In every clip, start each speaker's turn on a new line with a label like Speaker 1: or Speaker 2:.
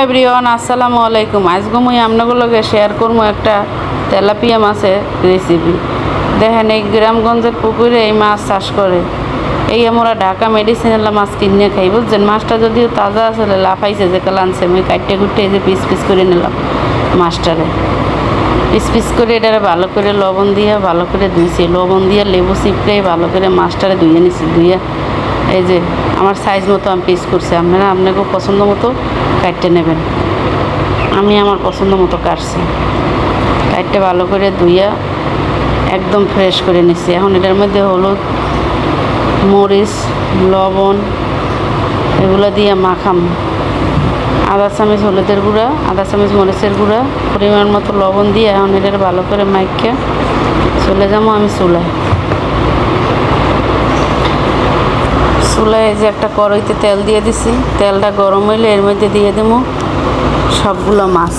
Speaker 1: Everyone, আসসালামু আলাইকুম। আজকে মুই আপনাগুলোকে শেয়ার করবো একটা তেলাপিয়া মাছের রেসিপি। দেখেন, এই গ্রামগঞ্জের পুকুরে এই মাছ চাষ করে। এই আমরা ঢাকা মেডিসিনাল মাছ কিনে খাই, বুঝছেন। মাছটা যদিও তাজা আসলে লাফাইছে, যে কাল আনছে মুই কাটতে কুটতে এই যে পিস পিস করে নিলাম মাছটারে। পিস পিস করে এটারে ভালো করে লবণ দিয়ে ভালো করে ধুইছি, লবণ দিয়ে লেবু চিপড়ে ভালো করে মাছটারে ধুয়ে নিছি। ধুয়ে এই যে আমার সাইজ মতো আমি পিস করছি, আপনারা আপনাকেও পছন্দ মতো কাটতে নেবেন। আমি আমার পছন্দ মতো কাটছি, কাটতে ভালো করে ধুইয়া একদম ফ্রেশ করে নিছি। এখন এটার মধ্যে হলুদ, মরিচ, লবণ এগুলো দিয়ে মাখাম। আধা চামচ হলুদের গুঁড়া, আধা চামচ মরিচের গুঁড়া, পরিমাণ মতো লবণ দিয়ে এখন এটার ভালো করে মাখিয়ে চলে যাবো আমি চুলায়। চুলায় যে একটা কড়াইতে তেল দিয়ে দিছি, তেলটা গরম হইলে এর মধ্যে দিয়ে দেবো সবগুলো মাছ।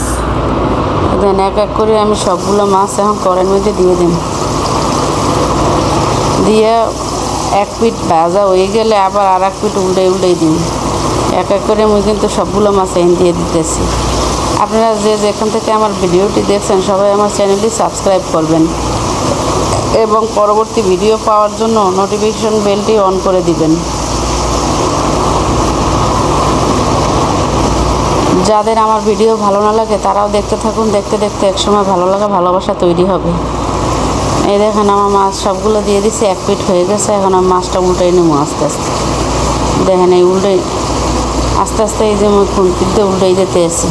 Speaker 1: দেন এক এক করে আমি সবগুলো মাছ এখন কড়াইয়ের মধ্যে দিয়ে দেব। দিয়ে এক পিঠ ভাজা হয়ে গেলে আবার আর এক পিঠ উল্টে দিন। এক এক করে আমি কিন্তু সবগুলো মাছ এনে দিয়ে দিতেছি। আপনারা যে যেখান থেকে আমার ভিডিওটি দেখছেন সবাই আমার চ্যানেলটি সাবস্ক্রাইব করবেন এবং পরবর্তী ভিডিও পাওয়ার জন্য নোটিফিকেশন বেলটি অন করে দিবেন। যাদের আমার ভিডিও ভালো না লাগে তারাও দেখতে থাকুন, দেখতে দেখতে একসময় ভালো লাগা ভালোবাসা তৈরি হবে। এই দেখেন আমার মাছ সবগুলো দিয়ে দিছি, এক পিঠ হয়ে গেছে। এখন আমি মাছটা উল্টাই নেবো আস্তে আস্তে। দেখেন এই আস্তে আস্তে এই যে খুন্তিতে উল্টাই যেতে আছি।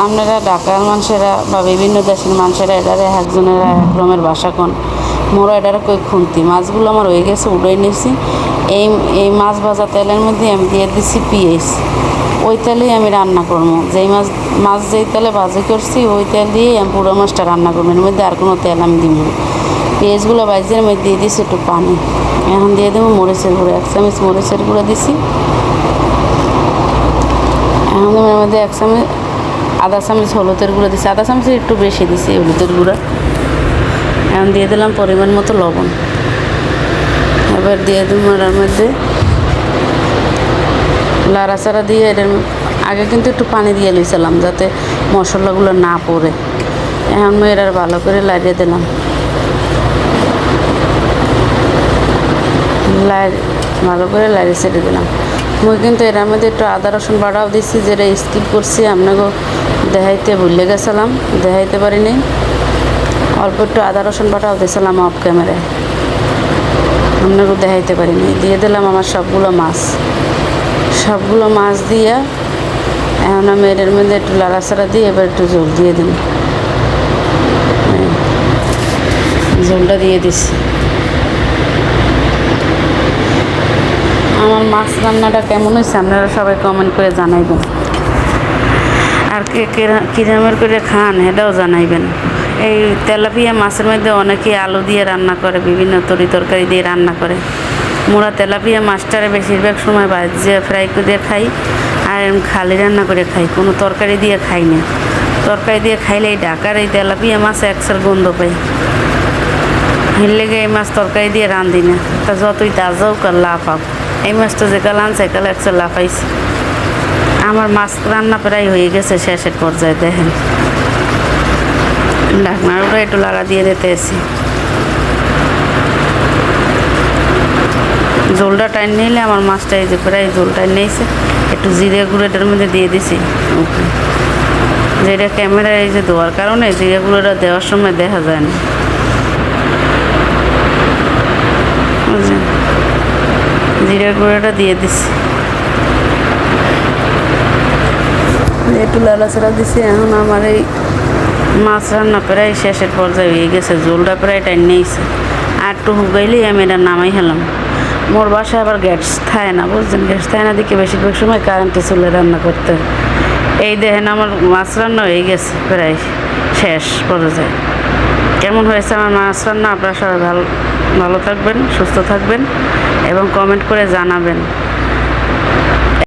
Speaker 1: আপনারা ঢাকার মানুষেরা বা বিভিন্ন দেশের মানুষেরা এটারে একজনেরা এক রকমের ভাষা কন, মোরা এটারে কই খুন্তি। মাছগুলো আমার হয়ে গেছে, উল্টাই নিয়েছি। এই মাছ ভাজা তেলের মধ্যে আমি দিয়ে দিছি পেঁয়াজ। ওই তেলেই আমি রান্না করবো। মাছ যেই তেলে ভাজি করছি ওই তেল দিয়েই আমি পুরো মাছটা রান্না করবো। এর মধ্যে আর কোনো তেল আমি দিব না। পেঁয়াজগুলো ভাজিয়ে আমি দিয়ে দিছি একটু পানি। এখন দিয়ে দেবো মরিচের গুঁড়ো, এক চামচ মরিচের গুঁড়ো দিছি। এখন এর মধ্যে আধা চামচ হলুদের গুঁড়ো দিছি, আধা চামচের একটু বেশি দিছি হলুদের গুঁড়ো। এখন দিয়ে দিলাম পরিমাণ মতো লবণ। এবার দিয়ে দেবো এর মধ্যে লাড়াচাড়া দিয়ে এটার আগে কিন্তু একটু পানি দিয়ে লইছিলাম যাতে মশলাগুলো না পড়ে। এখন আমি এটার ভালো করে লাড়িয়ে দিলাম, ভালো করে লাড়িয়ে ছেড়ে দিলাম। মুই কিন্তু এটার মধ্যে একটু আদা রসুন বাটাও দিচ্ছি, যেটা স্কিপ করছি আপনাকে দেখাইতে ভুলে গেছিলাম, দেখাইতে পারিনি। অল্প একটু আদা রসুন বাটাও দিয়েছিলাম অফ ক্যামেরায়, আপনাকে দেখাইতে পারিনি। দিয়ে দিলাম আমার সবগুলো মাছ দিয়ে এখন আমি এটার মধ্যে একটু লাড়াচাড়া দিয়ে এবার একটু জল দিয়ে দিন। জলটা দিয়ে দিছি। আমার মাছ রান্নাটা কেমন হয়েছে আপনারা সবাই কমেন্ট করে জানাইবেন। আর কে কিরমের করে খান এটাও জানাইবেন। এই তেলাপিয়া মাছের মধ্যে অনেকে আলু দিয়ে রান্না করে, বিভিন্ন তরকারি দিয়ে রান্না করে। মোরা তেলাপিয়া মাছটারে বেশিরভাগ সময় ভাজিয়ে ফ্রাই করে খাই, আর খালি রান্না করে খাই, কোনো তরকারি দিয়ে খাই না। তরকারি দিয়ে খাইলে এই ঢাকার এই তেলাপিয়া মাছ একসার গন্ধ পাই, এর লেগে এই মাছ তরকারি দিয়ে রাঁধি না। তা যতই তাজাও কাল লাফাও, এই মাছটা যে কাল আনছে কাল একসার লাফাইছে। আমার মাছ রান্না প্রায় হয়ে গেছে, শেষের পর্যায়ে। দেখেন ঢাকনার উপরে একটু লাড়া দিয়ে দিতে আসি। জলটা টাইম নিলে আমার মাছটা এই যে প্রায় জল টাইম নিয়েছে। একটু জিরে গুঁড়ো এটার মধ্যে দিয়ে দিছি, যেটা ক্যামেরায় এই যে দেওয়ার কারণে জিরে গুঁড়োটা দেওয়ার সময় দেখা যায় না। জিরে গুঁড়োটা দিয়ে দিছি, একটু লাড়াচাড়া দিছি। এখন আমার এই মাছ রান্না প্রায় শেষের পর্যায়ে হয়ে গেছে, জলটা প্রায় টাইম নিয়েছে। আর একটু হুগাইলেই আমি এটা নামাই হেলাম। মোর বাসায় আবার গ্যাস থাকে না, বুঝছেন। গ্যাস থাকে না দিকে বেশিরভাগ সময় কারেন্টে চুলে রান্না করতে। এই দেখেন আমার মাছ রান্না হয়ে গেছে প্রায় শেষ পর্যায়ে। কেমন হয়েছে আমার মাছ রান্না আপনারা সবাই ভালো থাকবেন, সুস্থ থাকবেন এবং কমেন্ট করে জানাবেন।